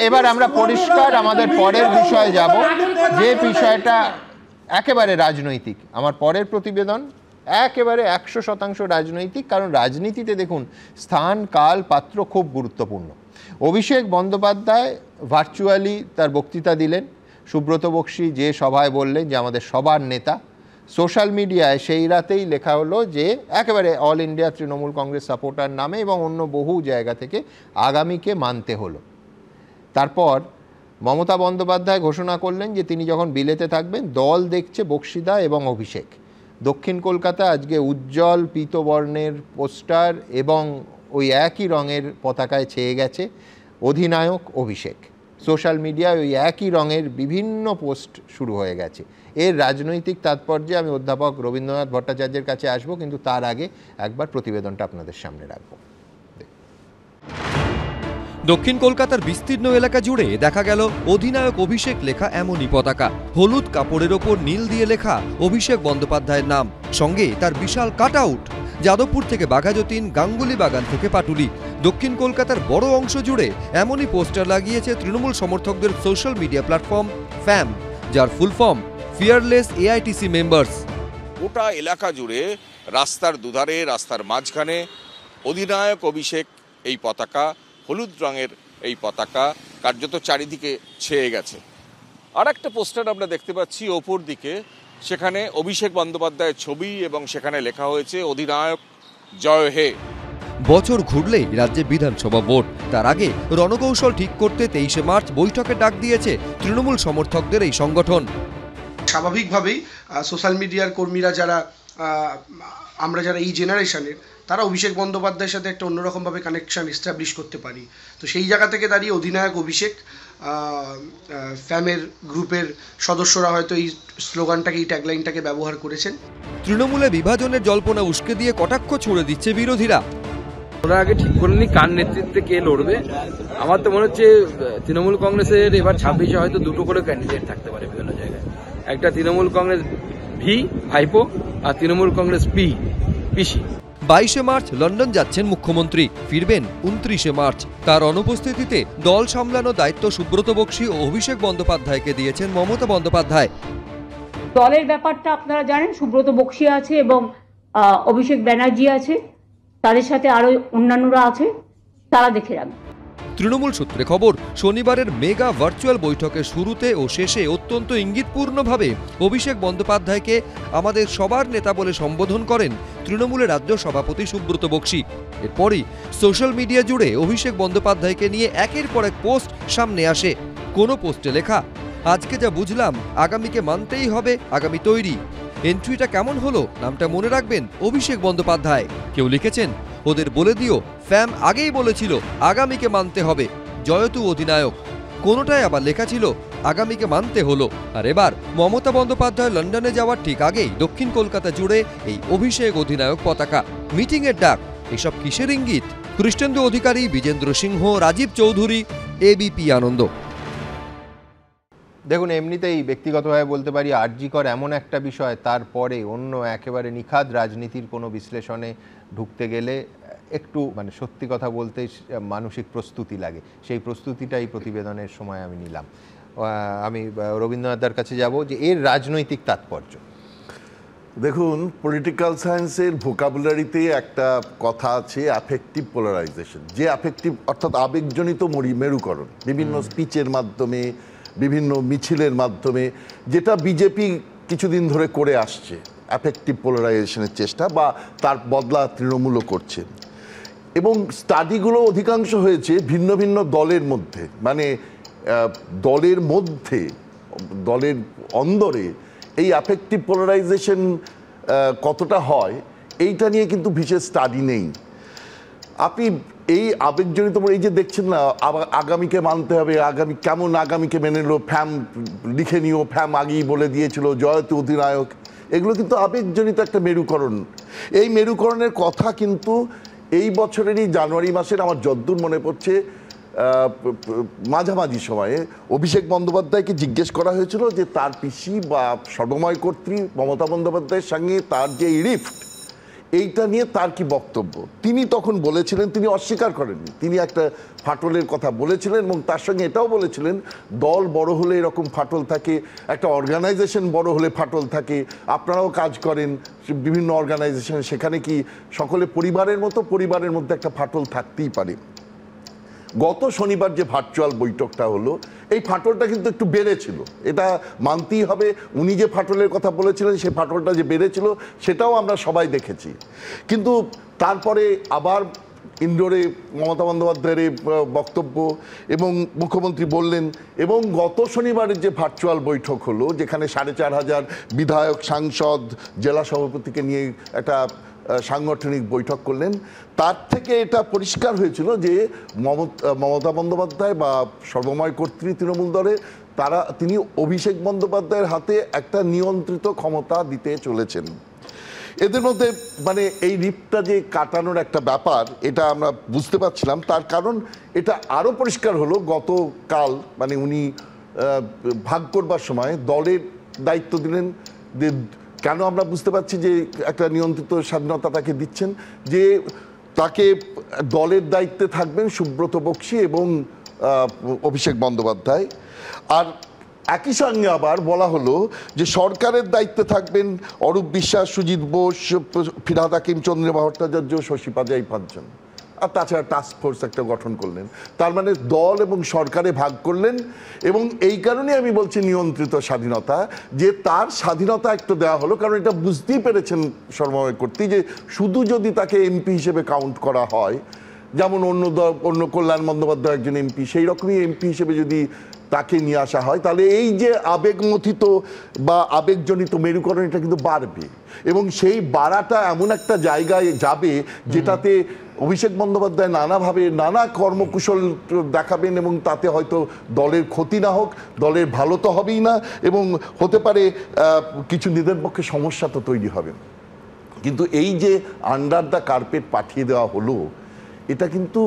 এবার আমরা পরিষ্কার আমাদের পরের বিষয়ে যাব, যে বিষয়টা একেবারে রাজনৈতিক। আমার পরের প্রতিবেদন একেবারে 100% রাজনৈতিক, কারণ রাজনীতিতে দেখুন স্থান, কাল, পাত্র খুব গুরুত্বপূর্ণ। অভিষেক বন্দ্যোপাধ্যায় ভার্চুয়ালি তার বক্তৃতা দিলেন। সুব্রত বক্সী যে সভায় বললেন যে আমাদের সবার নেতা, সোশ্যাল মিডিয়ায় সেই রাতেই লেখা হলো যে একেবারে all India Trinamool Congress supporter নামে এবং অন্য বহু জায়গা থেকে আগামীকে মানতে হলো। তারপর মমতা বন্দ্যোপাধ্যায় ঘোষণা করলেন যে তিনি যখন বিলেতে থাকবেন দল দেখছে বক্সিদা এবং অভিষেক। দক্ষিণ কলকাতা আজকে উজ্জ্বল পীতবর্ণের পোস্টার এবং ওই একই রঙের পতাকায় ছেয়ে গেছে অধিনায়ক অভিষেক। সোশ্যাল মিডিয়ায় ওই একই রঙের বিভিন্ন পোস্ট শুরু হয়ে গেছে। এর রাজনৈতিক তাৎপর্যে আমি অধ্যাপক রবীন্দ্রনাথ ভট্টাচার্যের কাছে আসব, কিন্তু তার আগে একবার প্রতিবেদনটা আপনাদের সামনে রাখব। দক্ষিণ কলকাতার বিস্তীর্ণ এলাকা জুড়ে দেখা গেল অধিনায়ক অভিষেক লেখা এমনই পতাকা। হলুদ কাপড়ের ওপর নীল দিয়ে লেখা অভিষেক বন্দ্যোপাধ্যায়ের নাম, সঙ্গে তার বিশাল কাট আউট। যাদবপুর থেকে বাঘাযতীন, গাঙ্গুলি বাগান থেকে পাটুলি, দক্ষিণ কলকাতার বড় অংশ জুড়ে এমনই পোস্টার লাগিয়েছে তৃণমূল সমর্থকদের সোশ্যাল মিডিয়া প্ল্যাটফর্ম ফ্যাম, যার full form fearless AITC members. গোটা এলাকা জুড়ে রাস্তার দুধারে, রাস্তার মাঝখানে অধিনায়ক অভিষেক এই পতাকা, হলুদ রঙের এই পতাকা কার্যত চারিদিকে ছেয়ে গেছে। আর একটা পোস্টার আমরা দেখতে পাচ্ছি ওপর দিকে, সেখানে অভিষেক বন্দ্যোপাধ্যায়ের ছবি এবং সেখানে লেখা হয়েছে অধিনায়ক জয় হে। বছর ঘুরলেই রাজ্যে বিধানসভা ভোট, তার আগে রণকৌশল ঠিক করতে 23শে মার্চ বৈঠকের ডাক দিয়েছে তৃণমূল সমর্থকদের এই সংগঠন। স্বাভাবিকভাবেই সোশ্যাল মিডিয়ার কর্মীরা যারা, আমরা যারা এই জেনারেশনের, তারা অভিষেক বন্দ্যোপাধ্যায়ের সাথে একটা অন্যরকমভাবে কানেকশান এস্টাবলিশ করতে পারি। তো সেই জায়গা থেকে দাঁড়িয়ে অধিনায়ক অভিষেক, ফ্যামের গ্রুপের সদস্যরা হয়তো এই স্লোগানটাকে, এই ট্যাগলাইনটাকে ব্যবহার করেছেন। তৃণমূলে বিভাজনের জল্পনা উস্কে দিয়ে কটাক্ষ ছুড়ে দিচ্ছে বিরোধীরা। ওরা আগে ঠিক করেনি কার নেতৃত্বে কে লড়বে। আমার তো মনে হচ্ছে তৃণমূল কংগ্রেসের এবার 26-এ হয়তো দুটো করে ক্যান্ডিডেট থাকতে পারে বিভিন্ন জায়গায়। একটা তৃণমূল কংগ্রেস ভি ভাইপো আর তৃণমূল কংগ্রেস পিসি। 22শে মার্চ লন্ডন যাচ্ছেন মুখ্যমন্ত্রী, ফিরবেন 29শে মার্চ। তার অনুপস্থিতিতে দল সামলানোর দায়িত্ব সুব্রত বক্সী ও অভিষেক বন্দ্যোপাধ্যায়কে দিয়েছেন মমতা বন্দ্যোপাধ্যায়। দলের ব্যাপারটা আপনারা জানেন, সুব্রত বক্সী আছে এবং অভিষেক ব্যানার্জি আছে, তাদের সাথে আরো অন্যান্যরা আছে, তারা দেখে রাখবে। তৃণমূল সূত্রে খবর, শনিবারের মেগা ভার্চুয়াল বৈঠকের শুরুতে ও শেষে অত্যন্ত ইঙ্গিতপূর্ণভাবে অভিষেক বন্দ্যোপাধ্যায়কে আমাদের সবার নেতা বলে সম্বোধন করেন তৃণমূলের রাজ্য সভাপতি সুব্রত বক্সী। এরপরই সোশ্যাল মিডিয়া জুড়ে অভিষেক বন্দ্যোপাধ্যায়কে নিয়ে একের পর এক পোস্ট সামনে আসে। কোনো পোস্টে লেখা, আজকে যা বুঝলাম আগামীকে মানতেই হবে, আগামী তৈরি। এন্ট্রিটা কেমন হলো, নামটা মনে রাখবেন অভিষেক বন্দ্যোপাধ্যায়। কেউ লিখেছেন, ওদের বলে দিও ফ্যাম আগেই বলেছিল আগামীকে মানতে হবে, জয়তু অধিনায়ক। কোনোটাই আবার লেখা ছিল আগামীকে মানতে হলো। আর এবার মমতা বন্দ্যোপাধ্যায় লন্ডনে যাওয়ার ঠিক আগেই দক্ষিণ কলকাতা জুড়ে এই অভিষেক অধিনায়ক পতাকা, মিটিংয়ের ডাক, এসব কিসের ইঙ্গিত? কৃষ্ণেন্দু অধিকারী, বিজেন্দ্র সিংহ, রাজীব চৌধুরী, এবিপি আনন্দ। দেখুন, এমনিতেই ব্যক্তিগতভাবে বলতে পারি আরজি কর এমন একটা বিষয়, তারপরে অন্য একেবারে নিখাদ রাজনীতির কোনো বিশ্লেষণে ঢুকতে গেলে একটু সত্যি কথা বলতে মানসিক প্রস্তুতি লাগে। সেই প্রস্তুতিটা এই প্রতিবেদনের সময় আমি নিলাম। আমি রবীন্দ্রনাথদার কাছে যাব যে এর রাজনৈতিক তাৎপর্য। দেখুন, পলিটিক্যাল সায়েন্সের ভোকাবুলারিতে একটা কথা আছে, অ্যাফেক্টিভ পোলারাইজেশন। যে অ্যাফেক্টিভ অর্থাৎ আবেগজনিত মেরুকরণ, বিভিন্ন স্পিচের মাধ্যমে, বিভিন্ন মিছিলের মাধ্যমে, যেটা বিজেপি কিছুদিন ধরে করে আসছে, অ্যাফেক্টিভ পোলারাইজেশনের চেষ্টা, বা তার বদলা তৃণমূলও করছে। এবং স্টাডিগুলো অধিকাংশ হয়েছে ভিন্ন ভিন্ন দলের মধ্যে, দলের মধ্যে, দলের অন্দরে এই অ্যাফেক্টিভ পোলারাইজেশন কতটা হয় এইটা নিয়ে কিন্তু বিশেষ স্টাডি নেই। আপনি এই আবেগজনিত, এই যে দেখছেন না, আগামীকে মানতে হবে, আগামী কেমন আগামীকে মেনে নিল, ফ্যাম লিখে নিও, ফ্যাম আগেই বলে দিয়েছিল, জয়তু অধিনায়ক, এগুলো কিন্তু আবেগজনিত একটা মেরুকরণ। এই মেরুকরণের কথা কিন্তু এই বছরেরই জানুয়ারি মাসের, আমার যদ্দূর মনে পড়ছে, মাঝামাঝি সময়ে অভিষেক বন্দ্যোপাধ্যায়কে জিজ্ঞেস করা হয়েছিল যে তার পিসি বা সর্বময় কর্ত্রী মমতা বন্দ্যোপাধ্যায়ের সঙ্গে তার যে রিফট, এইটা নিয়ে তার কি বক্তব্য? তিনি তখন বলেছিলেন, তিনি অস্বীকার করেননি, তিনি একটা ফাটলের কথা বলেছিলেন এবং তার সঙ্গে এটাও বলেছিলেন দল বড় হলে এরকম ফাটল থাকে, একটা অর্গানাইজেশন বড় হলে ফাটল থাকে, আপনারাও কাজ করেন বিভিন্ন অর্গানাইজেশন, সেখানে কি সকলে পরিবারের মতো, পরিবারের মধ্যে একটা ফাটল থাকতেই পারে। গত শনিবার যে ভার্চুয়াল বৈঠকটা হলো, এই ফাটলটা কিন্তু একটু বেড়েছিল, এটা মানতেই হবে। উনি যে ফাটলের কথা বলেছিলেন সেই ফাটলটা যে বেড়েছিল সেটাও আমরা সবাই দেখেছি। কিন্তু তারপরে আবার ইন্ডোরে মমতা বন্দ্যোপাধ্যায়ের বক্তব্য এবং মুখ্যমন্ত্রী বললেন, এবং গত শনিবারের যে ভার্চুয়াল বৈঠক হলো যেখানে 4500 বিধায়ক, সাংসদ, জেলা সভাপতিকে নিয়ে একটা সাংগঠনিক বৈঠক করলেন, তার থেকে এটা পরিষ্কার হয়েছিল যে মমতা বন্দ্যোপাধ্যায় বা সর্বময় কর্তৃ তৃণমূল দলে তিনি অভিষেক বন্দ্যোপাধ্যায়ের হাতে একটা নিয়ন্ত্রিত ক্ষমতা দিতে চলেছেন। এদের মধ্যে মানে এই রিপটা যে কাটানোর একটা ব্যাপার, এটা আমরা বুঝতে পারছিলাম। তার কারণ এটা আরও পরিষ্কার হলো গতকাল, মানে উনি ভাগ করবার সময় দলের দায়িত্ব দিলেন। কেন আমরা বুঝতে পারছি যে একটা নিয়ন্ত্রিত স্বাধীনতা তাকে দিচ্ছেন, যে তাকে দলের দায়িত্বে থাকবেন সুব্রত বক্সী এবং অভিষেক বন্দ্যোপাধ্যায়। আর একই সঙ্গে আবার বলা হলো যে সরকারের দায়িত্বে থাকবেন অরূপ বিশ্বাস, সুজিত বোস, ফিরহাদ হাকিম, চন্দ্রিমা ভট্টাচার্য, শশী পাজা, এই 5 জন। আর তাছাড়া টাস্ক ফোর্স একটা গঠন করলেন। তার মানে দল এবং সরকারে ভাগ করলেন। এবং এই কারণে আমি বলছি নিয়ন্ত্রিত স্বাধীনতা, যে তার স্বাধীনতা একটু দেওয়া হলো, কারণ এটা বুঝতেই পেরেছেন সর্বময় কর্তৃ যে শুধু যদি তাকে এমপি হিসেবে কাউন্ট করা হয়, যেমন অন্য কল্যাণ বন্দ্যোপাধ্যায় একজন এমপি, সেই রকমই এমপি হিসেবে যদি তাকে নিয়ে আসা হয়, তাহলে এই যে আবেগমথিত বা আবেগজনিত মেরুকরণ, এটা কিন্তু বাড়বে। এবং সেই বাড়াটা এমন একটা জায়গায় যাবে যেটাতে অভিষেক বন্দ্যোপাধ্যায় নানাভাবে নানা কর্মকুশল দেখাবেন, এবং তাতে হয়তো দলের ক্ষতি না হোক, দলের ভালো তো হবেই না, এবং হতে পারে কিছু নিজের পক্ষে সমস্যা তো তৈরি হবে। কিন্তু এই যে আন্ডার দ্য কার্পেট পাঠিয়ে দেওয়া হলো, এটা কিন্তু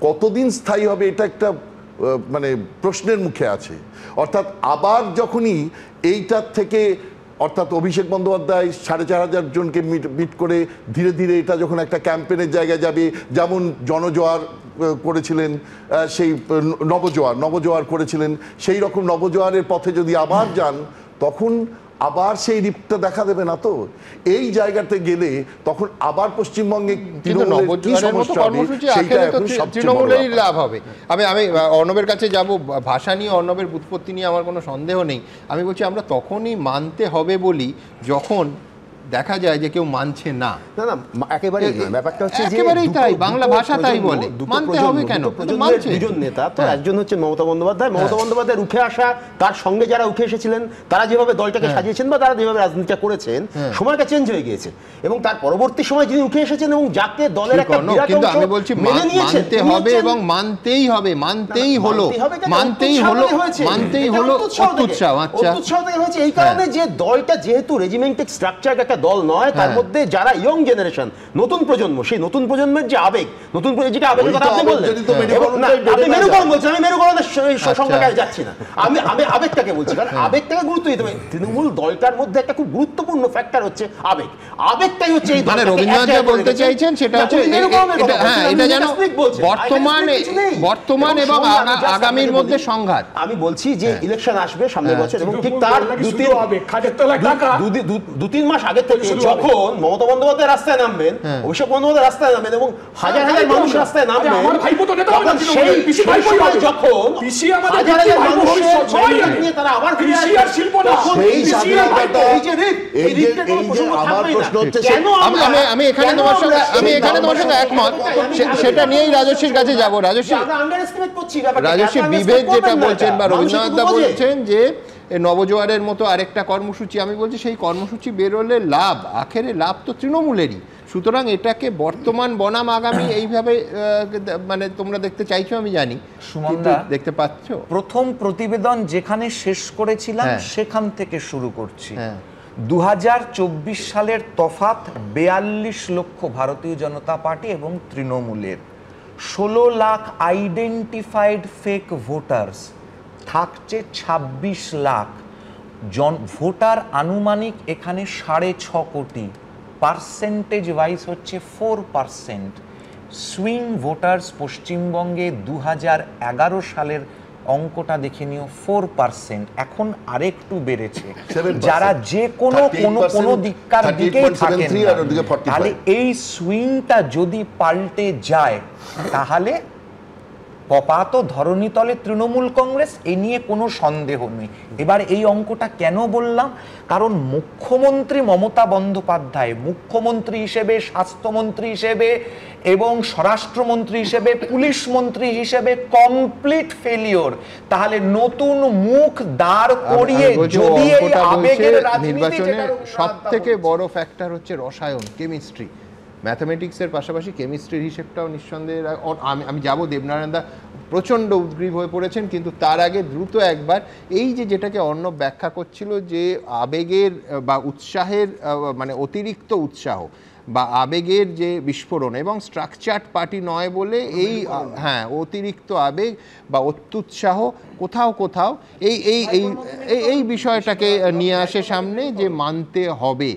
কতদিন স্থায়ী হবে, এটা একটা মানে প্রশ্নের মুখে আছে। অর্থাৎ আবার যখনই এইটার থেকে, অর্থাৎ অভিষেক বন্দ্যোপাধ্যায় 4500 জনকে মিট করে ধীরে ধীরে এটা যখন একটা ক্যাম্পেনের জায়গায় যাবে, যেমন জনজোয়ার করেছিলেন, সেই নবজোয়ার করেছিলেন, সেই রকম নবজোয়ারের পথে যদি আবার যান, তখন আবার সেই রিপটা দেখা দেবে না। তো এই জায়গাতে গেলে তখন আবার পশ্চিমবঙ্গে তৃণমূলেরই লাভ হবে। আমি অর্ণবের কাছে যাব, ভাষা নিয়ে, অর্ণবের উৎপত্তি নিয়ে আমার কোনো সন্দেহ নেই। আমি বলছি আমরা তখনই মানতে হবে বলি যখন দেখা যায় যে কেউ মানছে না। না না, একেবারেই ব্যাপারটা হচ্ছে যে একেবারেই তাই, বাংলা ভাষা তাই বলে, মানতে হবে কেন? দুজন নেতা, তো একজন হচ্ছে মমতা বন্দ্যোপাধ্যায় উঠে আসা, তার সঙ্গে যারা উঠে এসেছিলেন তারা যেভাবে দলটাকে সাজিয়েছেন বা তারা যেভাবে রাজনীতিটা করেছেন, সময়টা চেঞ্জ হয়ে গিয়েছে। এবং তার পরবর্তী সময় যিনি উঠে এসেছেন এবং যাকে দলের একটা বিরাট অংশ আমি বলছি মানতে হবে এবং মানতেই হবে, মানতেই হলো অত্যুৎসাহ। আচ্ছা, অত্যুৎসাহ থেকে হয়েছে এই কারণে যে দলটা যেহেতু রেজিমেন্টিক স্ট্রাকচার একটা দল নয়, তার মধ্যে যারা ইয়ং জেনারেশন, নতুন প্রজন্ম, সেই নতুন প্রজন্মের যে আবেগ, নতুন যেটা আবেগের কথা আপনি বললেন, আপনি মেরুকরণ বলছেন, আমি মেরুকরণের সংখ্যায় যাচ্ছি না, আমি আবেগটাকে বলছি, কারণ আবেগটাকে গুরুত্ব দিতে হবে। তৃণমূল দলটার মধ্যে একটা খুব গুরুত্বপূর্ণ ফ্যাক্টর হচ্ছে আবেগটাই হচ্ছে এই মানে রবীন্দ্রনাথ যা বলতে চাইছেন সেটা হচ্ছে এটা যেন বর্তমান এবং আগামীর মধ্যে সংঘাত। আমি বলছি যে ইলেকশন আসবে সামনের বছর, এবং ঠিক তার 2-3 মাস আগে থেকে যখন মমতা বন্দ্যোপাধ্যায় রাস্তায় নামবেন, অভিষেক বন্দ্যোপাধ্যায় রাস্তায় নামবেন এবং হাজার হাজার মানুষ রাস্তায় নামবেন, যখন হাজার হাজার মানুষের নিয়ে তারা আবার ফিরে আসবে, আমি এখানে তোমার সঙ্গে একমত, সেটা নিয়েই রাজস্বীর কাছে যাব। রাজস্বী বিভেদ যেটা বলছেন বা রবীন্দ্রনাথ দা বলছেন যে নবজোয়ারের মতো আরেকটা কর্মসূচি, আমি বলছি সেই কর্মসূচি বেরোলে লাভ, আখেরে লাভ তো তৃণমূলেরই। সুতরাং এটাকে বর্তমান বনাম আগামী এইভাবে মানে তোমরা দেখতে চাইছো আমি জানি, কিন্তু দেখতে পাচ্ছ। প্রথম প্রতিবেদন যেখানে শেষ করেছিলাম সেখান থেকে শুরু করছি। 2024 সালের তফাৎ 42 লক্ষ ভারতীয় জনতা পার্টি এবং তৃণমূলের, 16 লাখ আইডেন্টিফাইড ফেক ভোটার্স, থাকছে 26 লাখ ভোটার, আনুমানিক এখানে 6.5 কোটি। পার্সেন্টেজ ওয়াইজ হচ্ছে 4%। সুইং ভোটার্স পশ্চিমবঙ্গে 2011 সালের অঙ্কটা দেখে নিও 4%, এখন আরেকটু বেড়েছে। যারা যে কোনো দিককার দিকেই থাকেন না, তাহলে এই সুইংটা যদি পাল্টে যায় তাহলে পপাত ধরণীতলে তৃণমূল কংগ্রেস, এ নিয়ে কোনো সন্দেহ নেই। এবার এই অঙ্কটা কেন বললাম, কারণ মুখ্যমন্ত্রী মমতা বন্দ্যোপাধ্যায় মুখ্যমন্ত্রী হিসেবে, স্বাস্থ্যমন্ত্রী হিসেবে এবং স্বরাষ্ট্রমন্ত্রী হিসেবে, পুলিশ মন্ত্রী হিসেবে কমপ্লিট ফেলিওর। তাহলে নতুন মুখ দাঁড় করিয়ে যদি এই আবেগের নির্বাচনে সবথেকে বড় ফ্যাক্টর হচ্ছে রসায়ন, কেমিস্ট্রি, ম্যাথামেটিক্সের পাশাপাশি কেমিস্ট্রির হিসেবটাও নিঃসন্দেহে আমি যাব। দেবনারায়ণদা প্রচণ্ড উদ্গ্রীব হয়ে পড়েছেন, কিন্তু তার আগে দ্রুত একবার এই যেটাকে অর্ণব ব্যাখ্যা করছিল, যে আবেগের বা উৎসাহের মানে অতিরিক্ত উৎসাহ বা আবেগের যে বিস্ফোরণ, এবং স্ট্রাকচার্ড পার্টি নয় বলে এই অতিরিক্ত আবেগ বা অত্যুৎসাহ কোথাও কোথাও এই বিষয়টাকে নিয়ে আসে সামনে, যে মানতে হবে,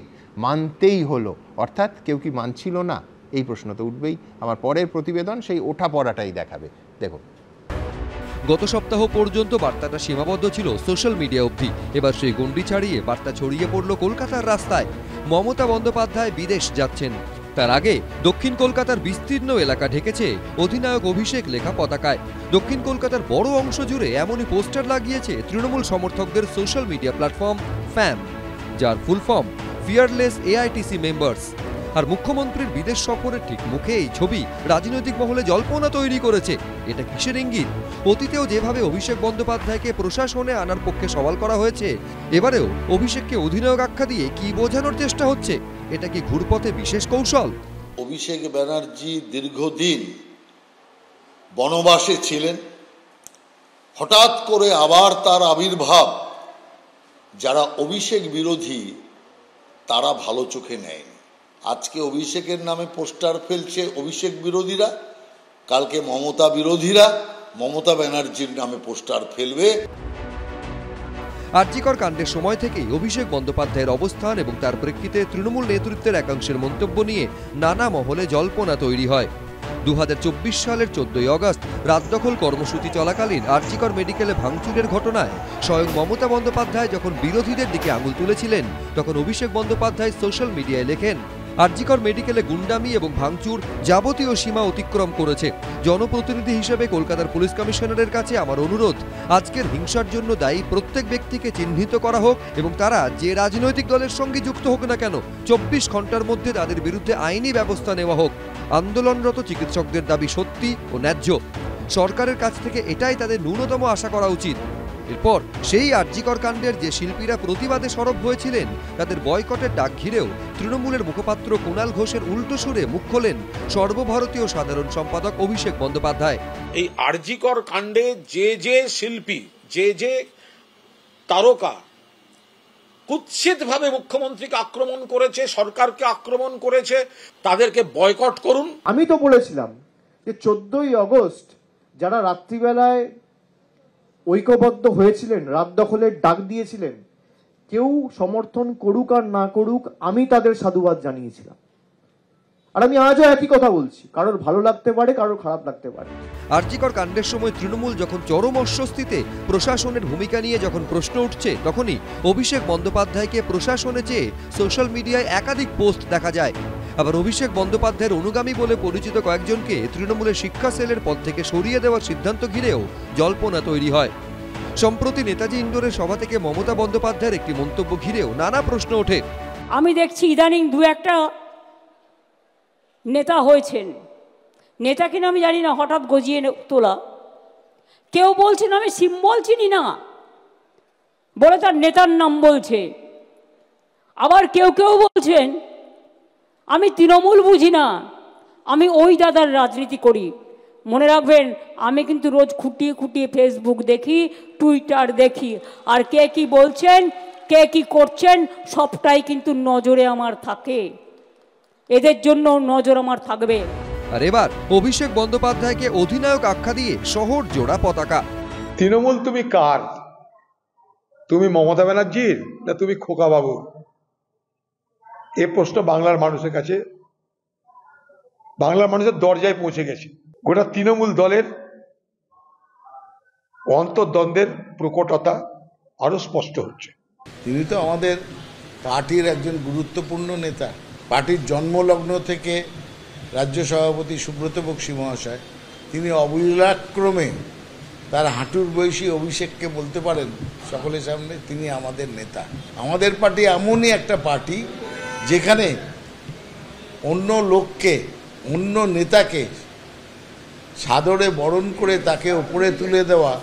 মানতেই হলো। অর্থাৎ কেউ কি মানছিল না, এই প্রশ্ন তো উঠবেই। আমার পরের প্রতিবেদন সেই ওঠা পড়াটাই দেখাবে। দেখো, গত সপ্তাহ পর্যন্ত বার্তাটা সীমাবদ্ধ ছিল সোশ্যাল মিডিয়া অবধি। এবার সেই গণ্ডি ছাড়িয়ে বার্তা ছড়িয়ে পড়ল কলকাতার রাস্তায়। মমতা বন্দ্যোপাধ্যায় বিদেশ যাচ্ছেন। তার আগে দক্ষিণ কলকাতার বিস্তীর্ণ এলাকা ঢেকেছে অধিনায়ক অভিষেক লেখা পতাকায়। দক্ষিণ কলকাতার বড় অংশ জুড়ে এমনই পোস্টার লাগিয়েছে তৃণমূল সমর্থকদের সোশ্যাল মিডিয়া প্ল্যাটফর্ম ফ্যাম, যার full form fearless AITC members. আর মুখ্যমন্ত্রীর বিদেশ সফরের ঠিক মুখে এই ছবি রাজনৈতিক মহলে জল্পনা তৈরি করেছে। এটা কিসের ইঙ্গিত? অতীতেও যেভাবে অভিষেক বন্দ্যোপাধ্যায়কে প্রশাসনে আনার পক্ষে সওয়াল করা হয়েছে, এবারেও অভিষেককে অধিনায়ক আখ্যা দিয়ে কি বোঝানোর চেষ্টা হচ্ছে? এটা কি ঘুরপথে বিশেষ কৌশল? অভিষেক ব্যানার্জি দীর্ঘদিন বনবাসে ছিলেন, হঠাৎ করে আবার তার আবির্ভাব যারা অভিষেক বিরোধী তারা ভালো চোখে নেয়নি। আজকে অভিষেকের নামে পোস্টার ফেলছে অভিষেক বিরোধীরা, কালকে মমতা বিরোধীরা মমতা ব্যানার্জির নামে পোস্টার ফেলবে। আরজিকর কাণ্ডের সময় থেকেই অভিষেক বন্দ্যোপাধ্যায়ের অবস্থান এবং তার প্রেক্ষিতে তৃণমূল নেতৃত্বের একাংশের মন্তব্য নিয়ে নানা মহলে জল্পনা তৈরি হয়। 2024 সালের 14ই আগস্ট রাত দখল কর্মসূচি চলাকালীন আরজিকর মেডিকেলে ভাঙচুরের ঘটনায় স্বয়ং মমতা বন্দ্যোপাধ্যায় যখন বিরোধীদের দিকে আঙুল তুলেছিলেন, তখন অভিষেক বন্দ্যোপাধ্যায় সোশ্যাল মিডিয়ায় লেখেন, আরজিকর মেডিকেলে গুন্ডামি এবং ভাঙচুর যাবতীয় সীমা অতিক্রম করেছে। জনপ্রতিনিধি হিসেবে কলকাতার পুলিশ কমিশনারের কাছে আমার অনুরোধ, আজকের হিংসার জন্য দায়ী প্রত্যেক ব্যক্তিকে চিহ্নিত করা হোক এবং তারা যে রাজনৈতিক দলের সঙ্গে যুক্ত হোক না কেন, 24 ঘন্টার মধ্যে তাদের বিরুদ্ধে আইনি ব্যবস্থা নেওয়া হোক। আন্দোলনরত চিকিৎসকদের দাবি সত্যি ও ন্যায্য। সরকারের কাছ থেকে এটাই তাদের ন্যূনতম আশা করা উচিত। এরপর সেই আরজিকর কাণ্ডের যে শিল্পীরা প্রতিবাদে সরব হয়েছিলেন, তাদের বয়কটের ডাক ঘিরেও তৃণমূলের মুখপাত্র কুণাল ঘোষের উল্টো সুরে মুখ খোলেন সর্বভারতীয় সাধারণ সম্পাদক অভিষেক বন্দ্যোপাধ্যায়। এই আরজিকর কাণ্ডে যে শিল্পী, যে তারকা কুৎসিতভাবে মুখ্যমন্ত্রীকে আক্রমণ করেছে, সরকারকে আক্রমণ করেছে, তাদেরকে বয়কট করুন। আমি তো বলেছিলাম যে 14ই আগস্ট যারা রাত্রিবেলায় ঐক্যবদ্ধ হয়েছিলেন, রাত দখলের ডাক দিয়েছিলেন, কেউ সমর্থন করুক আর না করুক, আমি তাদের সাধুবাদ জানিয়েছিলাম। আর আমি আজও একই কথা বলছি, কারোর ভালো লাগতে পারে, কারোর খারাপ লাগতে পারে। আরজিকর কাণ্ডের সময় তৃণমূল যখন চরম অস্বস্তিতে প্রশাসনের ভূমিকা নিয়ে যখন প্রশ্ন উঠছে, তখনই অভিষেক বন্দ্যোপাধ্যায়কে প্রশাসনে চেয়ে সোশ্যাল মিডিয়ায় একাধিক পোস্ট দেখা যায়। আবার অভিষেক বন্দ্যোপাধ্যায়ের অনুগামী বলে পরিচিত কয়েকজনকে তৃণমূলের শিক্ষা সেলের পদ থেকে সরিয়ে দেওয়ার সিদ্ধান্ত ঘিরেও জল্পনা তৈরি হয়। সম্প্রতি নেতাজি ইন্ডোরের সভা থেকে মমতা বন্দ্যোপাধ্যায়ের একটি মন্তব্য ঘিরেও নানা প্রশ্ন ওঠে। আমি দেখছি ইদানিং দু একটা নেতা হয়েছেন, নেতা কিনা আমি জানি না, হঠাৎ গজিয়ে তোলা। কেউ বলছেন আমি সিম্বল চিনি না বলে তার নেতার নাম বলছে। আবার কেউ বলছেন আমি তৃণমূল বুঝি না, আমি ওই দাদার রাজনীতি করি। মনে রাখবেন, আমি কিন্তু রোজ খুঁটিয়ে ফেসবুক দেখি, টুইটার দেখি, আর কে কি বলছেন, কে কি করছেন, সবটাই কিন্তু নজরে আমার থাকে। এদের জন্য নজর আমার থাকবে। আর এবার অভিষেক বন্দ্যোপাধ্যায়কে অধিনায়ক আখ্যা দিয়ে শহর জোড়া পতাকা। তৃণমূল তুমি কার? তুমি মমতা ব্যানার্জির না তুমি খোকা বাবুর? এ প্রশ্ন বাংলার মানুষের কাছে, বাংলার মানুষের দরজায় পৌঁছে গেছে। গোটা তৃণমূল দলের অন্তর্দ্বন্দ্বের প্রকটতা আরো স্পষ্ট হচ্ছে। তিনি তো আমাদের পার্টির একজন গুরুত্বপূর্ণ নেতা। পার্টির জন্মলগ্ন থেকে রাজ্য সভাপতি সুব্রত বক্সী মহাশয় তিনি অবিলাক্রমে তার হাঁটুর বয়সী অভিষেককে বলতে পারেন সকলের সামনে তিনি আমাদের নেতা। আমাদের পার্টি এমনই একটা পার্টি যেখানে অন্য লোককে, অন্য নেতাকে সাদরে বরণ করে তাকে ওপরে তুলে দেওয়া,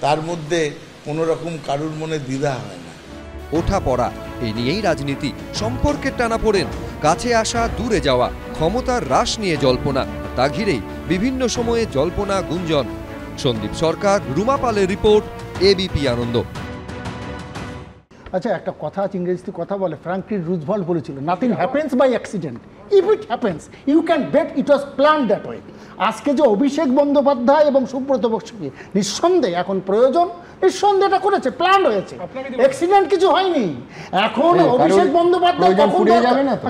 তার মধ্যে কোনো রকম কারুর মনে দ্বিধা হয় না। ওঠা পড়া এই নিয়েই রাজনীতি, সম্পর্কের টানাপোড়েন, কাছে আসা দূরে যাওয়া, ক্ষমতার হ্রাস নিয়ে জল্পনা, তা ঘিরেই বিভিন্ন সময়ে জল্পনা গুঞ্জন। সন্দীপ সরকার, রুমা পালের রিপোর্ট, এবিপি আনন্দ। আচ্ছা, একটা কথা আছে, ইংরেজিতে কথা বলে, ফ্র্যাঙ্কলিন রুজভেল্ট বলেছিল, nothing happens by accident, if it happens you can bet it was plan that way. আজকে যে অভিষেক বন্দ্যোপাধ্যায় এবং সুব্রত বক্সীকে নিঃসন্দেহে এখন প্রয়োজন, নিঃসন্দেহে এটা করেছে, প্ল্যান হয়েছে, অ্যাক্সিডেন্ট কিছু হয়নি। এখন অভিষেক বন্দ্যোপাধ্যায়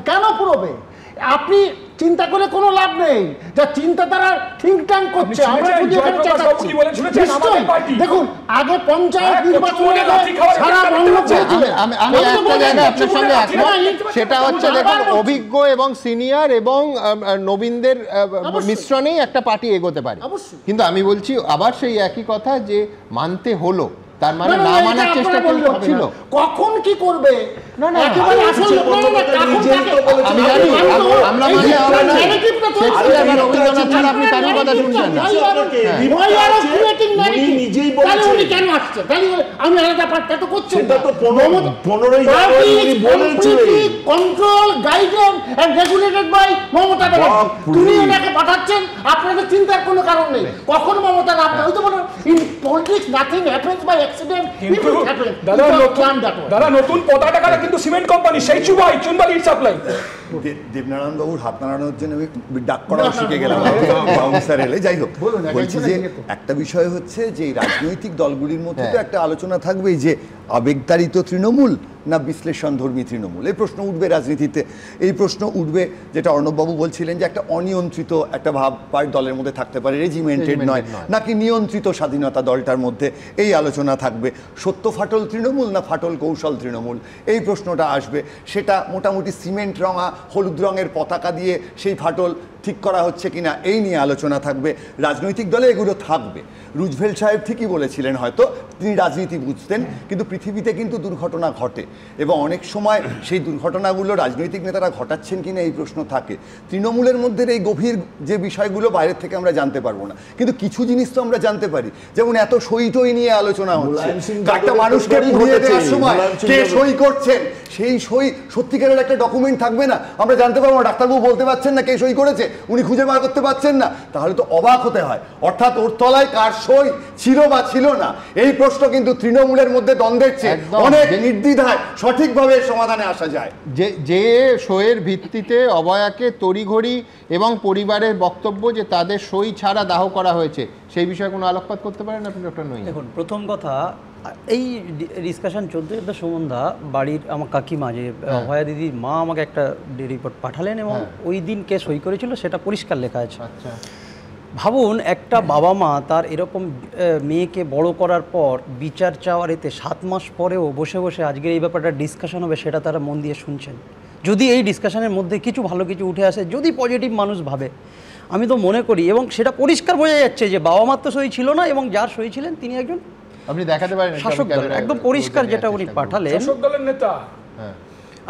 কেন পুরোবে? আপনি চিন্তা করে কোনো লাভ নেই, যা চিন্তা তারা থিঙ্ক ট্যাঙ্ক করছে। আমরা শুধু এখানে চেঁচাচ্ছি। দেখুন, আগে পঞ্চায়েত নির্বাচনে সারা বাংলা পেয়েছিলেন। আমি একটা জায়গায় আপনার সঙ্গে একমত, সেটা হচ্ছে দেখুন অভিজ্ঞ এবং সিনিয়র এবং নবীনদের মিশ্রণেই একটা পার্টি এগোতে পারে। কিন্তু আমি বলছি আবার সেই একই কথা যে মানতে হলো, তার মানে না মানার চেষ্টা করছিল। কখন কি করবে না না একেবারে আসল আমি জানি আমরা মানে হবে না, শেক্সপিয়ার বা রবীন্দ্রনাথ ছাড়া আপনি কারোর কথা শুনছেন না। উনি নিজেই বলেছেন উনি কেন আসছে, আমি আলাদা পার্টি তো করছি, সেটা তো 15ই জানুয়ারি উনি বলেছিলেন, control guided and regulated by Mamata Banerjee. তুমি ওনাকে পাঠাচ্ছেন, আপনাদের চিন্তার কোনো কারণ নেই। কখন মমতা নাম, ওই তো বলো in politics nothing happens by accident, if it happens দাদা নতুন পতাকা কাটা কিন্তু সিমেন্ট কোম্পানি সেই চুনবালি সাপ্লাই। দেবনারায়ণ বাবুর হাত নাড়ানোর জন্য আমি ডাক করা শিখে গেলাম বাউন্সার এলে। যাই হোক, বলছি যে একটা বিষয় হচ্ছে যে রাজনৈতিক দলগুলির মধ্যে তো একটা আলোচনা থাকবেই যে আবেগতাড়িত তৃণমূল না বিশ্লেষণধর্মী তৃণমূল। এই প্রশ্ন উঠবে রাজনীতিতে। এই প্রশ্ন উঠবে যেটা অর্ণববাবু বলছিলেন যে একটা অনিয়ন্ত্রিত একটা ভাব দলের মধ্যে থাকতে পারে, রেজিমেন্টেড নয়, নাকি নিয়ন্ত্রিত স্বাধীনতা দলটার মধ্যে, এই আলোচনা থাকবে। সত্য ফাটল তৃণমূল না ফাটল কৌশল তৃণমূল, এই প্রশ্নটা আসবে। সেটা মোটামুটি সিমেন্ট রঙা হলুদ রঙের পতাকা দিয়ে সেই ফাটল ঠিক করা হচ্ছে কিনা এই নিয়ে আলোচনা থাকবে। রাজনৈতিক দলে এগুলো থাকবে। রুজভেল্ট সাহেব ঠিকই বলেছিলেন, হয়তো তিনি রাজনীতি বুঝতেন, কিন্তু পৃথিবীতে কিন্তু দুর্ঘটনা ঘটে এবং অনেক সময় সেই দুর্ঘটনাগুলো রাজনৈতিক নেতারা ঘটাচ্ছেন কিনা এই প্রশ্ন থাকে। তৃণমূলের মধ্যে এই গভীর যে বিষয়গুলো বাইরের থেকে আমরা জানতে পারবো না, কিন্তু কিছু জিনিস তো আমরা জানতে পারি। যেমন এত সই টই নিয়ে আলোচনা হচ্ছে, একটা মানুষকে ঘুরিয়ে দেওয়ার সময় কে সই করছেন, সেই সই সত্যিকারের একটা ডকুমেন্ট থাকবে না, আমরা জানতে পারবো না। ডাক্তারবাবু বলতে পারছেন না কে সই করেছে, উনি খুঁজে বার করতে পারছেন না, তাহলে তো অবাক হতে হয়। অর্থাৎ ওর তলায় কার সই ছিল বা ছিল না, এই প্রশ্ন কিন্তু তৃণমূলের মধ্যে দ্বন্দ্বের চেয়ে অনেক নির্দ্বিধায় সঠিকভাবে সমাধানে আসা যায়। যে সইয়ের ভিত্তিতে অভয়াকে তড়িঘড়ি এবং পরিবারের বক্তব্য যে তাদের সই ছাড়া দাহ করা হয়েছে, সেই বিষয়ে কোনো আলোকপাত করতে পারেন আপনি ডক্টর নই? দেখুন, প্রথম কথা, এই ডিসকাশন চলতে চলতে সুমনদা বাড়ির আমার কাকিমা যে অভয়া দিদির মা আমাকে একটা রিপোর্ট পাঠালেন এবং ওই দিন কে সই করেছিল সেটা পরিষ্কার লেখা আছে। আচ্ছা, ভাবুন, একটা বাবা মা তার এরকম মেয়েকে বড় করার পর বিচার চাওয়ার এতে 7 মাস পরেও বসে বসে আজকের এই ব্যাপারটা ডিসকাশন হবে সেটা তারা মন দিয়ে শুনছেন। যদি এই ডিসকাশনের মধ্যে কিছু ভালো কিছু উঠে আসে, যদি পজিটিভ মানুষ ভাবে, আমি তো মনে করি, এবং সেটা পরিষ্কার বোঝা যাচ্ছে যে বাবা মার তো সই ছিল না এবং যার সই ছিলেন তিনি একজন আপনি দেখাতে পারেন শাসক দল, একদম পরিষ্কার যেটা উনি পাঠালেন, শাসক দলের নেতা।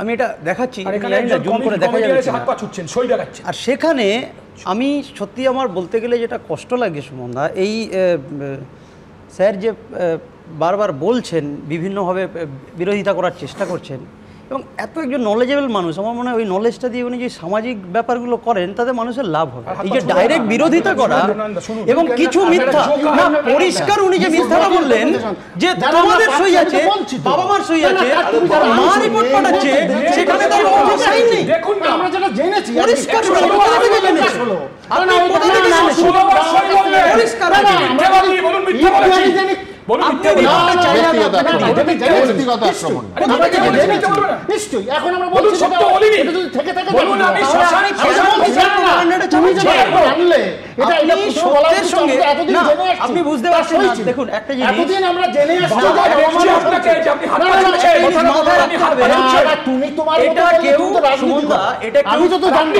আমি এটা দেখাচ্ছি, জুম করে দেখা যাচ্ছে, আর সেখানে আমি সত্যি আমার বলতে গেলে যেটা কষ্ট লাগে সুমনদা, এই স্যার যে বারবার বলছেন, বিভিন্নভাবে বিরোধিতা করার চেষ্টা করছেন, এবং এত একজন নলেজেবল মানুষ, আমার মনে হয় ওই নলেজটা দিয়ে উনি যে সামাজিক ব্যাপারগুলো করেন তাতে মানুষের লাভ হবে। এই যে ডাইরেক্ট বিরোধিতা করা এবং কিছু মিথ্যা, পরিষ্কার উনি যে মিথ্যাটা বললেন যে তোমাদের সই আছে, বাবা মার সই আছে, মা রিপোর্ট পাঠাচ্ছে, সেখানে তার বাবা সাইন নেই। দেখুন, আমরা যেটা জেনেছি পরিষ্কার হলো, আপনি কোথা থেকে জেনেছেন? পরিষ্কার নিশ্চয়ই এখন আমরা বলছি আপনি বুঝতে পারছেন না। দেখুন একটা জিনিস এতদিন আমরা জেনে তুমি তোমার এটা কেউ সুমনদা এটা কেউ আমি তো জানি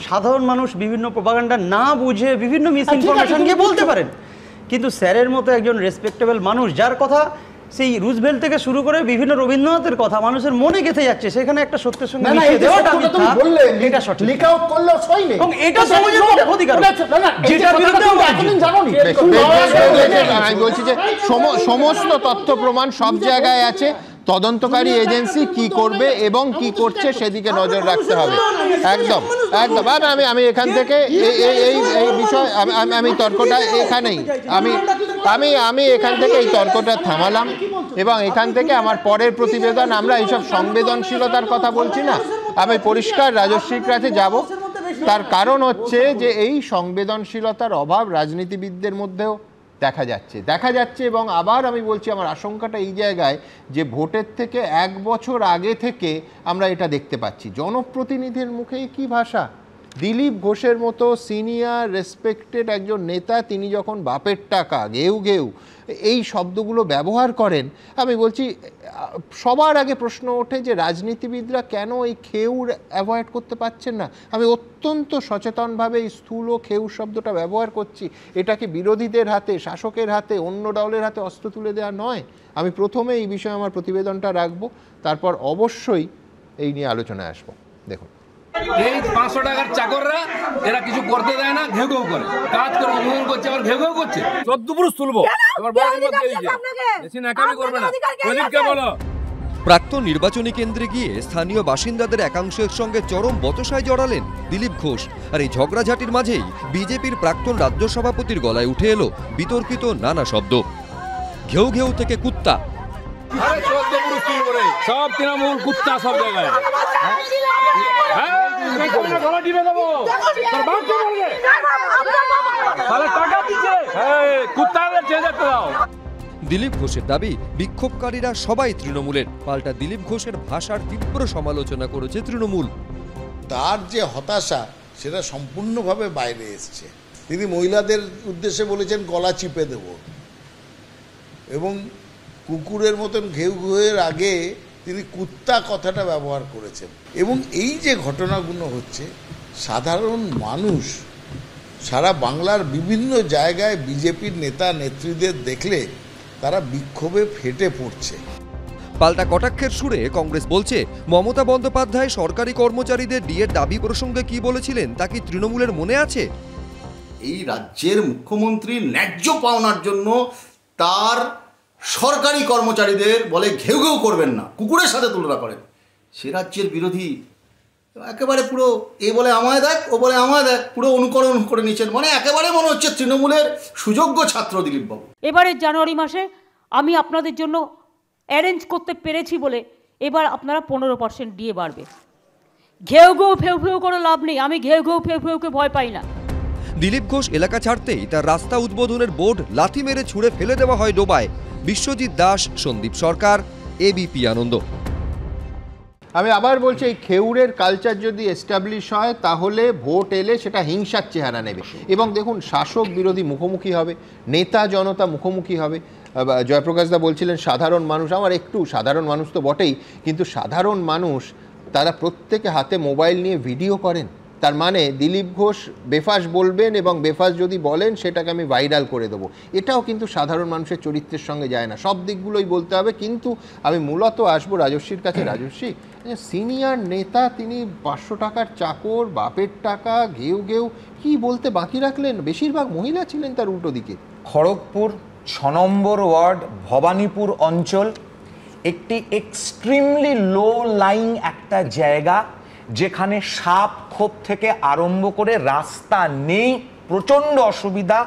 সাধারণ মানুষ বিভিন্ন প্রপাগান্ডা না বুঝে বিভিন্ন মিস ইনফরমেশন গিয়ে বলতে পারেন, কিন্তু স্যারের মতো একজন রেসপেক্টেবল মানুষ যার কথা সেই রুজভেল্ট থেকে শুরু করে বিভিন্ন রবীন্দ্রনাথের কথা মানুষের মনে গেঁথে যাচ্ছে, সেখানে একটা সত্যের সঙ্গে মিশিয়ে দেওয়াটা এটা সঠিক। লিক আউট করলেও সইলে এবং এটা সমাজের মধ্যে ক্ষতিকারক, যেটার বিরুদ্ধে এতদিন জানোনি। আমি বলছি যে সমস্ত তথ্য প্রমাণ সব জায়গায় আছে, তদন্তকারী এজেন্সি কি করবে এবং কি করছে সেদিকে নজর রাখতে হবে। একদম একদম আমি এখান থেকে এই বিষয় আমি তর্কটা এখানেই আমি এখান থেকে এই তর্কটা থামালাম এবং এখান থেকে আমার পরের প্রতিবেদন, আমরা এইসব সংবেদনশীলতার কথা বলছি না, আমি পরিষ্কার রাজস্বীর কাছে যাব। তার কারণ হচ্ছে যে এই সংবেদনশীলতার অভাব রাজনীতিবিদদের মধ্যেও দেখা যাচ্ছে এবং আবার আমি বলছি আমার আশঙ্কাটা এই জায়গায় যে ভোটের থেকে 1 বছর আগে থেকে আমরা এটা দেখতে পাচ্ছি। জনপ্রতিনিধির মুখে কি ভাষা! দিলীপ ঘোষের মতো সিনিয়র রেসপেক্টেড একজন নেতা, তিনি যখন বাপের টাকা ঘেউ ঘেউ এই শব্দগুলো ব্যবহার করেন, আমি বলছি সবার আগে প্রশ্ন ওঠে যে রাজনীতিবিদরা কেন এই খেউর অ্যাভয়েড করতে পারছেন না। আমি অত্যন্ত সচেতনভাবে এই স্থূল খেউ শব্দটা ব্যবহার করছি। এটা কি বিরোধীদের হাতে, শাসকের হাতে, অন্য দলের হাতে অস্ত্র তুলে দেওয়া নয়? আমি প্রথমে এই বিষয়ে আমার প্রতিবেদনটা রাখবো, তারপর অবশ্যই এই নিয়ে আলোচনায় আসবো। দেখুন, এই 500 টাকার চাকররা এরা কিছু করতে দেয় না, ঘেউ ঘেউ করে কাজ করে, অপমান করছে, আবার ঘেউ ঘেউ করছে। 14 পুরুষ তুলবো, এবার বড় মধ্যে এই যে বেশি নাকামি করবে না। প্রদীপকে বলো। প্রাক্তন নির্বাচনী কেন্দ্রে গিয়ে স্থানীয় বাসিন্দাদের একাংশের সঙ্গে চরম বচসায় জড়ালেন দিলীপ ঘোষ। আর এই ঝগড়াঝাটির মাঝেই বিজেপির প্রাক্তন রাজ্য সভাপতির গলায় উঠে এলো বিতর্কিত নানা শব্দ। ঘেউ ঘেউ থেকে কুত্তা, আরে 14 পুরুষ তুলবো রে, সব তৃণমূল কুত্তা সব জায়গায়। দিলীপ ঘোষের দাবি বিক্ষোভকারীরা সবাই তৃণমূলের, পাল্টা দিলীপ ঘোষের ভাষার তীব্র সমালোচনা করেছে তৃণমূল। তার যে হতাশা সেটা সম্পূর্ণভাবে বাইরে এসছে। তিনি মহিলাদের উদ্দেশ্যে বলেছেন গলা চিপে দেব, এবং কুকুরের মতন ঘেউ ঘেউয়ের আগে তিনি কুত্তা কথাটা ব্যবহার করেছেন। এবং এই যে ঘটনাগুলো হচ্ছে, সাধারণ মানুষ সারা বাংলার বিভিন্ন জায়গায় বিজেপির নেতা নেত্রীদের দেখলে তারা বিক্ষোভে ফেটে পড়ছে। পাল্টা কটাক্ষের সুরে কংগ্রেস বলছে মমতা বন্দ্যোপাধ্যায় সরকারি কর্মচারীদের ডিএর দাবি প্রসঙ্গে কি বলেছিলেন তা কি তৃণমূলের মনে আছে? এই রাজ্যের মুখ্যমন্ত্রী ন্যায্য পাওনার জন্য তার সরকারি কর্মচারীদের বলে ঘেউ ঘেউ করবেন না, কুকুরের সাথে তুলনা করেন। সে রাজ্যের বিরোধী একেবারে পুরো এ বলে আমায় দেখ, ও বলে আমায় দেখ, পুরো অনুকরণ করে নিচ্ছেন। মানে একেবারে মনে হচ্ছে তৃণমূলের সুযোগ্য ছাত্র দিলীপবাবু। এবারে জানুয়ারি মাসে আমি আপনাদের জন্য অ্যারেঞ্জ করতে পেরেছি বলে এবার আপনারা 15% দিয়ে বাড়বে। ঘেউ ঘেউ ফেউ ফেউ করে লাভ নেই, আমি ঘেউ ঘেউ ফেউ ফেউকে ভয় পাই না। দিলীপ ঘোষ এলাকা ছাড়তেই তার রাস্তা উদ্বোধনের বোর্ড লাথি মেরে ছুঁড়ে ফেলে দেওয়া হয় ডোবায়। বিশ্বজিৎ দাস, সন্দীপ সরকার, এবিপি আনন্দ। আমি আবার বলছি, এই খেউরের কালচার যদি এস্টাবলিশ হয় তাহলে ভোট এলে সেটা হিংসার চেহারা নেবে। এবং দেখুন, শাসক বিরোধী মুখোমুখি হবে, নেতা জনতা মুখোমুখি হবে। জয়প্রকাশ দা বলছিলেন সাধারণ মানুষ, আমার একটু সাধারণ মানুষ তো বটেই, কিন্তু সাধারণ মানুষ তারা প্রত্যেকে হাতে মোবাইল নিয়ে ভিডিও করেন। তার মানে দিলীপ ঘোষ বেফাস বলবেন এবং বেফাস যদি বলেন সেটাকে আমি ভাইরাল করে দেবো, এটাও কিন্তু সাধারণ মানুষের চরিত্রের সঙ্গে যায় না। সব দিকগুলোই বলতে হবে। কিন্তু আমি মূলত আসবো রাজস্বীর কাছে। রাজস্বী, সিনিয়র নেতা, তিনি 500 টাকার চাকর, বাপের টাকা, ঘেউ ঘেউ, কি বলতে বাকি রাখলেন? বেশিরভাগ মহিলা ছিলেন তার উল্টো দিকে। খড়গপুর 6 নম্বর ওয়ার্ড, ভবানীপুর অঞ্চল, একটি এক্সট্রিমলি লো লাইং একটা জায়গা, যেখানে সাপ খোপ থেকে আরম্ভ করে রাস্তা নেই, প্রচণ্ড অসুবিধা,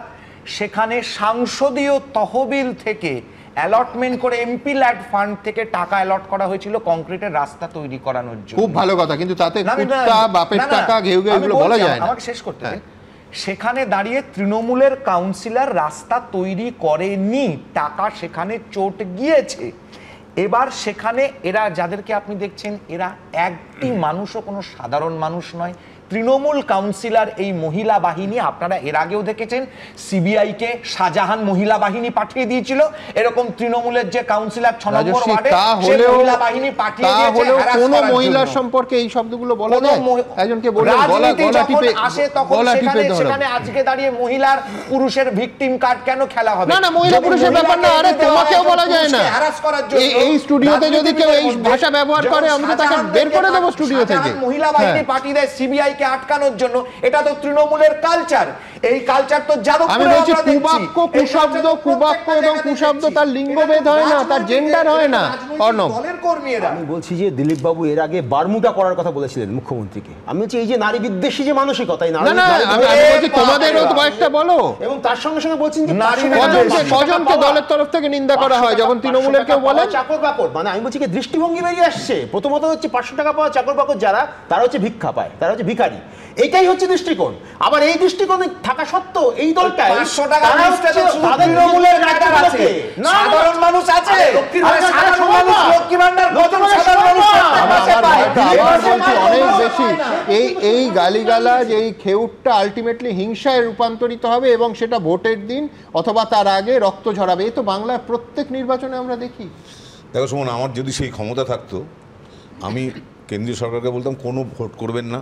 সেখানে সাংসদীয় তহবিল থেকে অ্যালটমেন্ট করে এমপি ল্যাড ফান্ড থেকে টাকা অ্যালট করা হয়েছিল কংক্রিটের রাস্তা তৈরি করানোর জন্য। খুব ভালো কথা, কিন্তু তাতে কুত্তা বাপের টাকা ঘেউ ঘেউ এগুলো বলা যায় না। আমাকে শেষ করতে দিন। সেখানে দাঁড়িয়ে তৃণমূলের কাউন্সিলর রাস্তা তৈরি করেনি, টাকা সেখানে চোট গিয়েছে। এবার সেখানে এরা যাদেরকে আপনি দেখছেন, এরা একটি মানুষও কোনো সাধারণ মানুষ নয়। তৃণমূল কাউন্সিলর এই মহিলা বাহিনী, আপনারা এর আগেও দেখেছেন সিবিআইকে শাহজাহান মহিলা বাহিনী পাঠিয়ে দিয়েছিল, এরকম তৃণমূলের যে কাউন্সিলর 6 নম্বর ওয়ার্ডে সে মহিলা বাহিনী পাঠিয়ে দিয়েছে। কোন মহিলার সম্পর্কে এই শব্দগুলো বলা যায়? একজনকে বলে রাজনীতি যখন আসে তখন সেখানে আজকে দাঁড়িয়ে মহিলার পুরুষের ভিকটিম কার্ড কেন খেলা হবে? না না, মহিলা পুরুষের ব্যাপার না, আরে তোমাকেও বলা যায় না। এই স্টুডিওতে যদি কেউ এই ভাষা ব্যবহার করে আমি তো তাকে বের করে দেব স্টুডিও থেকে। মহিলা বাহিনী পাঠিয়ে দেয় সিবিআই কে আটকানোর জন্য, এটা তো তৃণমূলের কালচার। এই কালচার তো আমি বলছি কুবাক্য, কুশব্দ, কুবাক্য এবং কুশব্দ তার লিঙ্গভেদ হয় না, তার জেন্ডার হয় না। অর্ণব, আমি বলছি যে দিলীপ বাবু এর আগে বারমুডা করার কথা বলেছিলেন মুখ্যমন্ত্রীকে। আমি বলছি এই যে নারী বিদ্বেষী যে মানসিকতা, আমি বলছি তোমাদেরও কয়েকটা বলো। এবং তার সঙ্গে সঙ্গে বলছেন যে কজনকে দলের তরফ থেকে নিন্দা করা হয় যখন তৃণমূলের কেউ বলে চাকর বাকর, মানে আমি বলছি কি দৃষ্টিভঙ্গি বেরিয়ে আসছে। প্রথমত হচ্ছে 500 টাকা পাওয়া চাকর বাকর যারা, তারা হচ্ছে ভিক্ষা পায়, তারা হচ্ছে ভিখারি, এটাই হচ্ছে দৃষ্টিকোণ। আবার এই দৃষ্টিকোণে থাকা সত্ত্বেও এই দলটা 500 টাকা তৃণমূলের রাজনীতি আছে, সাধারণ মানুষ আছে, সাধারণ মানুষ লক্ষ্মী ভান্ডার কত সাধারণ মানুষ অনেক বেশি। এই গালিগালাজ, এই খেউটটা আলটিমেটলি হিংসায় রূপান্তরিত হবে এবং সেটা ভোটের দিন অথবা তার আগে রক্ত ঝরাবে। এই তো বাংলার প্রত্যেক নির্বাচনে আমরা দেখি। দেখো সুমন, আমার যদি সেই ক্ষমতা থাকতো আমি কেন্দ্রীয় সরকারকে বলতাম কোনো ভোট করবেন না,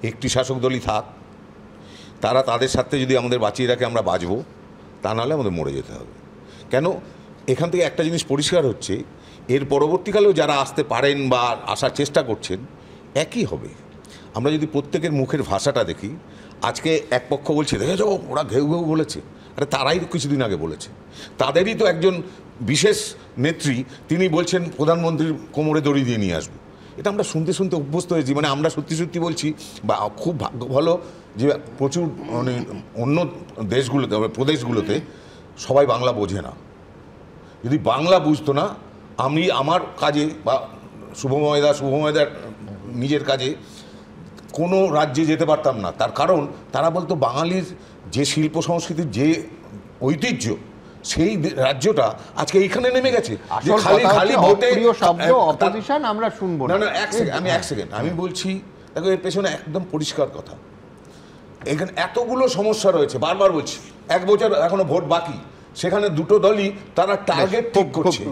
একটি শাসক দলই থাক, তারা তাদের সাথে যদি আমাদের বাঁচিয়ে রাখে আমরা বাঁচবো, তা নাহলে আমাদের মরে যেতে হবে। কেন এখান থেকে একটা জিনিস পরিষ্কার হচ্ছে, এর পরবর্তীকালেও যারা আসতে পারেন বা আসার চেষ্টা করছেন একই হবে। আমরা যদি প্রত্যেকের মুখের ভাষাটা দেখি, আজকে এক পক্ষ বলছে দেখে যাও ওরা ঘেউ ঘেউ বলেছে, আরে তারাই তো কিছুদিন আগে বলেছে। তাদেরই তো একজন বিশেষ নেত্রী তিনি বলছেন প্রধানমন্ত্রীর কোমরে দড়ি দিয়ে নিয়ে আসবো। এটা আমরা শুনতে শুনতে অভ্যস্ত হয়েছি, মানে আমরা সত্যি সত্যি বলছি। বা খুব ভাগ্য ভালো যে প্রচুর মানে অন্য দেশগুলোতে প্রদেশগুলোতে সবাই বাংলা বোঝে না। যদি বাংলা বুঝতো না, আমি আমার কাজে বা শুভময়দার নিজের কাজে কোনো রাজ্যে যেতে পারতাম না। তার কারণ তারা বলতো বাঙালির যে শিল্প সংস্কৃতির যে ঐতিহ্য, সেই রাজ্যটা আজকে এইখানে নেমে গেছে। খালি ভোটে শব্দ অপোজিশন আমরা শুনবো না। এক সেকেন্ড আমি বলছি, দেখো এর পেছনে একদম পরিষ্কার কথা। এখানে এতগুলো সমস্যা রয়েছে, বারবার বলছি 1 বছর এখনো ভোট বাকি, সেখানে দুটো দলই তারা টার্গেট ঠিক করছে।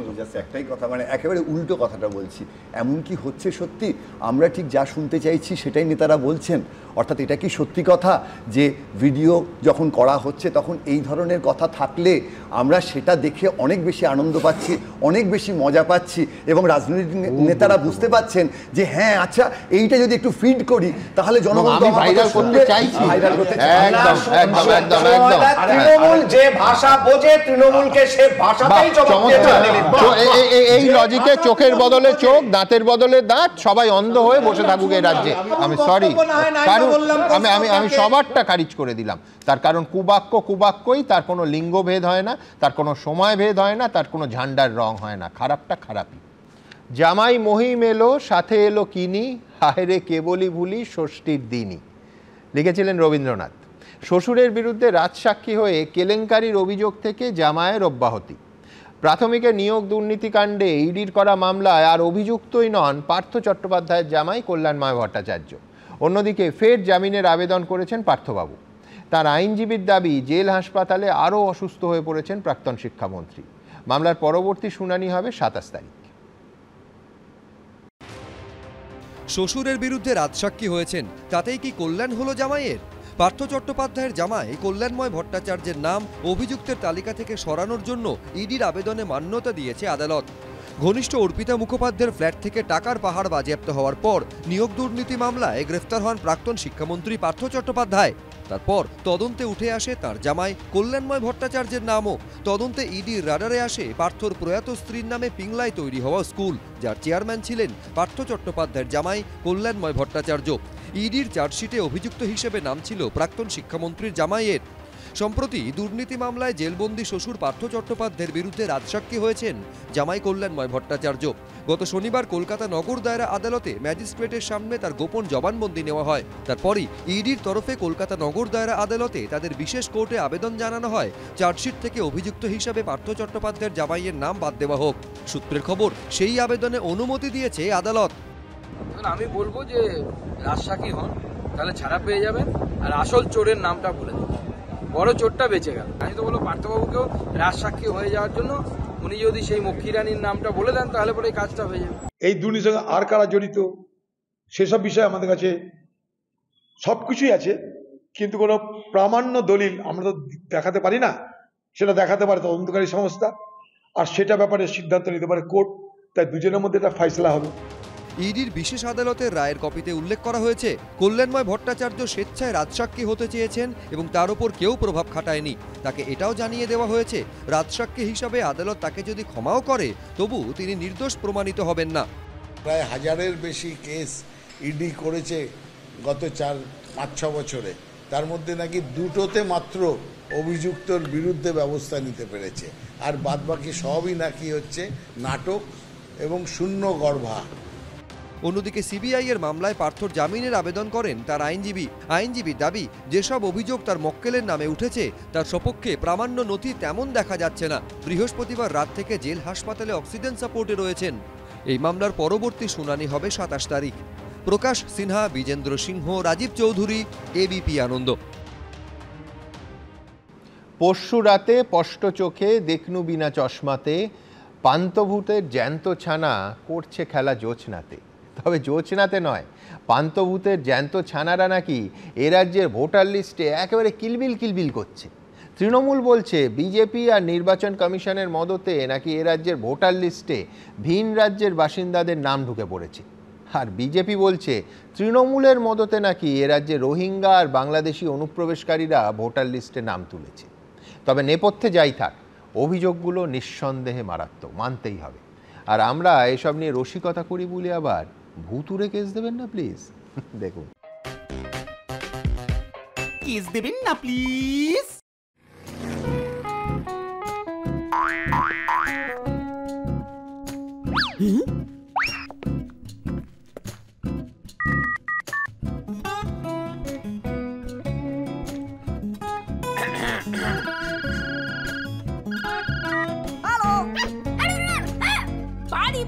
একটাই কথা, মানে একেবারে উল্টো কথাটা বলছি। এমন কি হচ্ছে সত্যি আমরা ঠিক যা শুনতে চাইছি সেটাই নেতারা বলছেন? অর্থাৎ এটা কি সত্যি কথা যে ভিডিও যখন করা হচ্ছে তখন এই ধরনের কথা থাকলে আমরা সেটা দেখে অনেক বেশি আনন্দ পাচ্ছি, অনেক বেশি মজা পাচ্ছি, এবং রাজনৈতিক নেতারা বুঝতে পাচ্ছেন যে হ্যাঁ আচ্ছা এইটা যদি একটু ফিড করি তাহলে জনগণ ভাইরাল করতে চাইছি। তৃণমূল যে ভাষা বোঝে, তৃণমূলকে সে ভাষাতেই জবাব দিয়ে এই লজিকে চোখের বদলে চোখ, দাঁতের বদলে দাঁত, সবাই অন্ধ হয়ে বসে থাকুক এই রাজ্যে। আমি সরি, আমি সবারটা খারিজ করে দিলাম। তার কারণ কুবাক্যই, তার কোনো লিঙ্গভেদ হয় না, তার কোনো সময় ভেদ হয় না, তার কোনো ঝান্ডার রং হয় না। খারাপটা খারাপই। জামাই মহিম এলো, সাথে এলো কিনি, হায়রে কেবলই ভুলি ষষ্ঠীর দিনই, লিখেছিলেন রবীন্দ্রনাথ। শ্বশুরের বিরুদ্ধে রাজসাক্ষী হয়ে কেলেঙ্কারির অভিযোগ থেকে জামাইয়ের অব্যাহতি। প্রাথমিকের নিয়োগ দুর্নীতিকাণ্ডে ইডির করা মামলায় আর অভিযুক্তই নন পার্থ চট্টোপাধ্যায়ের জামাই কল্যাণময় ভট্টাচার্য। অন্যদিকে ফের জামিনের আবেদন করেছেন পার্থবাবু। তার আইনজীবীর দাবি, জেল হাসপাতালে আরও অসুস্থ হয়ে পড়েছেন প্রাক্তন শিক্ষামন্ত্রী। মামলার পরবর্তী শুনানি হবে 27 তারিখ। শ্বশুরের বিরুদ্ধে রাজসাক্ষী হয়েছেন, তাতেই কি কল্যাণ হলো জামাইয়ের? পার্থ চট্টোপাধ্যায়ের জামাই কল্যাণময় ভট্টাচার্যের নাম অভিযুক্তের তালিকা থেকে সরানোর জন্য ইডির আবেদনে মান্যতা দিয়েছে আদালত। ঘনিষ্ঠ অর্পিতা মুখোপাধ্যায়ের ফ্ল্যাট থেকে টাকার পাহাড় বাজেয়াপ্ত হওয়ার পর নিয়োগ দুর্নীতি মামলায় গ্রেফতার হন প্রাক্তন শিক্ষামন্ত্রী পার্থ চট্টোপাধ্যায়। তারপর তদন্তে উঠে আসে তার জামাই কল্যাণময় ভট্টাচার্যের নামও। তদন্তে ইডির রাডারে আসে পার্থর প্রয়াত স্ত্রীর নামে পিংলায় তৈরি হওয়া স্কুল, যার চেয়ারম্যান ছিলেন পার্থ চট্টোপাধ্যায়ের জামাই কল্যাণময় ভট্টাচার্য। ইডির চার্জশিটে অভিযুক্ত হিসেবে নাম ছিল প্রাক্তন শিক্ষামন্ত্রীর জামাইয়ের। সম্প্রতি দুর্নীতি মামলায় জেলবন্দি শ্বশুর পার্থ চট্টোপাধ্যায়ের বিরুদ্ধে রাজসাক্ষী হয়েছেন জামাই কল্যাণময় ভট্টাচার্য। গত শনিবার কলকাতা নগর দায়রা আদালতে ম্যাজিস্ট্রেটের সামনে তার গোপন জবানবন্দি নেওয়া হয়। তারপরই ইডির তরফে কলকাতা নগর দায়রা আদালতে তাদের বিশেষ কোর্টে আবেদন জানানো হয় চার্জশিট থেকে অভিযুক্ত হিসাবে পার্থ চট্টোপাধ্যায়ের জামাইয়ের নাম বাদ দেওয়া হোক। সূত্রের খবর, সেই আবেদনে অনুমতি দিয়েছে আদালত। আমি বলবো যে রাজসাক্ষী হন, তাহলে ছাড়া পেয়ে যাবেন, আর আসল চোরের নামটা বলে দেবেন, বড় চোরটা বেঁচে গেল। আমি তো বলবো পার্থবাবুকেও রাজসাক্ষী হয়ে যাওয়ার জন্য উনি যদি সেই মক্ষীরানীর নামটা বলে দেন তাহলে পরে এই কাজটা হয়ে যাবে। এই দুর্নীতির সঙ্গে আর কারা জড়িত সেসব বিষয়ে আমাদের কাছে সব কিছুই আছে, কিন্তু কোনো প্রামাণ্য দলিল আমরা তো দেখাতে পারি না, সেটা দেখাতে পারে তদন্তকারী সংস্থা, আর সেটা ব্যাপারে সিদ্ধান্ত নিতে পারে কোর্ট। তাই দুজনের মধ্যে একটা ফয়সলা হবে। ইডির বিশেষ আদালতের রায়ের কপিতে উল্লেখ করা হয়েছে কল্যাণময় ভট্টাচার্য স্বেচ্ছায় রাজসাক্ষী হতে চেয়েছেন এবং তার উপর কেউ প্রভাব খাটায়নি। তাকে এটাও জানিয়ে দেওয়া হয়েছে রাজসাক্ষী হিসাবে আদালত তাকে যদি ক্ষমাও করে তবু তিনি নির্দোষ প্রমাণিত হবেন না। প্রায় 1000-এর বেশি কেস ইডি করেছে গত 4-5-6 বছরে, তার মধ্যে নাকি 2টোতে মাত্র অভিযুক্তর বিরুদ্ধে ব্যবস্থা নিতে পেরেছে, আর বাদবাকি সবই নাকি হচ্ছে নাটক এবং শূন্য গর্ভা। অন্যদিকে সিবিআই এর মামলায় পার্থর জামিনের আবেদন করেন তার আইনজীবীর দাবি যেসব অভিযোগ তার মক্কেলের নামে উঠেছে তার সপক্ষে প্রামাণ্য নথি তেমন দেখা যাচ্ছে না। বৃহস্পতিবার রাত থেকে জেল হাসপাতালে অক্সিজেন সাপোর্টে রয়েছেন। এই মামলার পরবর্তী শুনানি হবে 27 তারিখ। প্রকাশ সিনহা, বিজেন্দ্র সিংহ, রাজীব চৌধুরী, এবিপি আনন্দ। পরশু রাতে স্পষ্ট চোখে দেখনু বিনা চশমাতে পান্তভূতের জ্যান্ত ছানা করছে খেলা জোছনাতে। তবে জোছনাতে নয়, পান্তভূতের জ্যান্ত ছানারা নাকি এ রাজ্যের ভোটার লিস্টে একেবারে কিলবিল করছে। তৃণমূল বলছে বিজেপি আর নির্বাচন কমিশনের মদতে নাকি এ রাজ্যের ভোটার লিস্টে ভিন রাজ্যের বাসিন্দাদের নাম ঢুকে পড়েছে। আর বিজেপি বলছে তৃণমূলের মদতে নাকি এ রাজ্যে রোহিঙ্গা আর বাংলাদেশি অনুপ্রবেশকারীরা ভোটার লিস্টে নাম তুলেছে। তবে নেপথ্যে যাই থাক, অভিযোগগুলো নিঃসন্দেহে মারাত্মক, মানতেই হবে। আর আমরা এসব নিয়ে রসিকতা করি বলে আবার ভুতুরে কেস দেবেন না প্লিজ। দেখুন, কেস দেবেন না প্লিজ।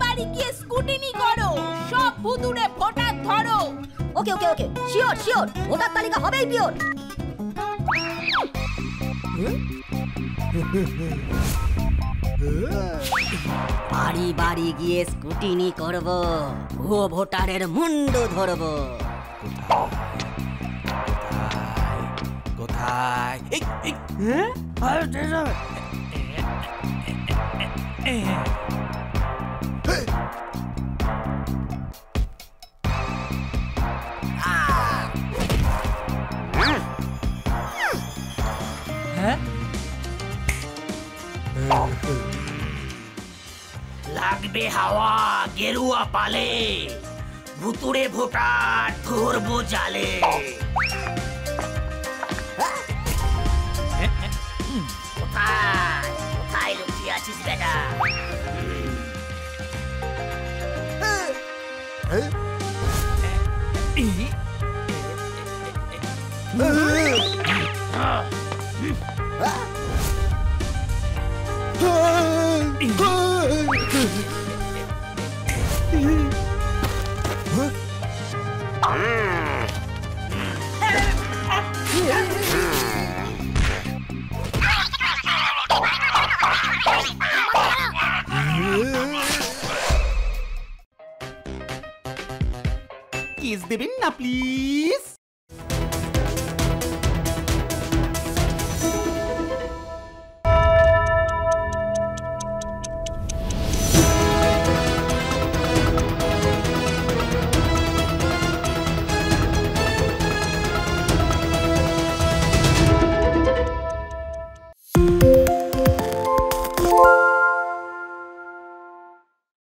বাড়ি গিয়ে স্কুটিনি করো, সব ভুতুরে ভোটার ধরো। ওকে ওকে ওকে, শিওর শিওর, ভোটার তালিকা হবেই পিওর। বাড়ি বাড়ি গিয়ে স্কুটিনি করব, ভুয়ো ভোটারের মুন্ডু ধরব। কোথায়? লাগবে হাওয়া গেরুয়া পালে, ভুতুরে ভোটার ধরবো জালে। কোথায় কোথায় লুকিয়ে আছিস বেটা? কেস দেবেন না প্লিজ।